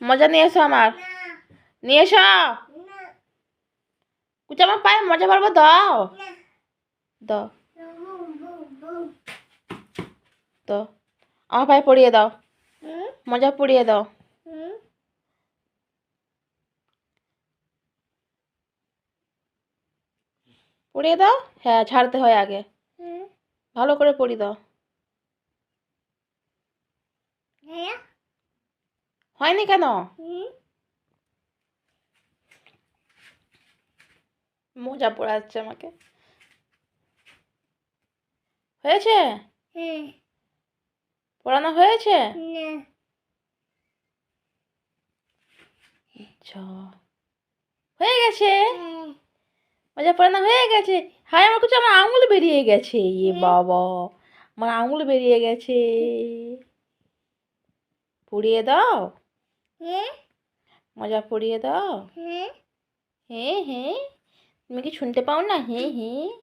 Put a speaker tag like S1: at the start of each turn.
S1: মজা নিয়ে এসো আমার, নিয়ে এসো। কুচি আমার পায়ে মজা পারবো, দাও দাও তো, আমার পায়ে পরিয়ে দাও, মজা পরিয়ে দাও। পরিয়ে দাও, হ্যাঁ ছাড়তে হয় আগে, ভালো করে পরিয়ে দাও। হয়নি কেন? মোজা পরাচ্ছে আমাকে। হয়েছে? পড়ানো হয়েছে? আচ্ছা, হয়ে গেছে, মজা পড়ানো হয়ে গেছে। হায় আমার কিছু, আমার আঙুল বেরিয়ে গেছে, ইয়ে বাবা, আমার আঙুল বেরিয়ে গেছে। পরিয়ে দাও, মজা পরিয়ে দাও। হ্যাঁ হ্যাঁ, তুমি কি শুনতে পাও না? হ্যাঁ হ্যাঁ।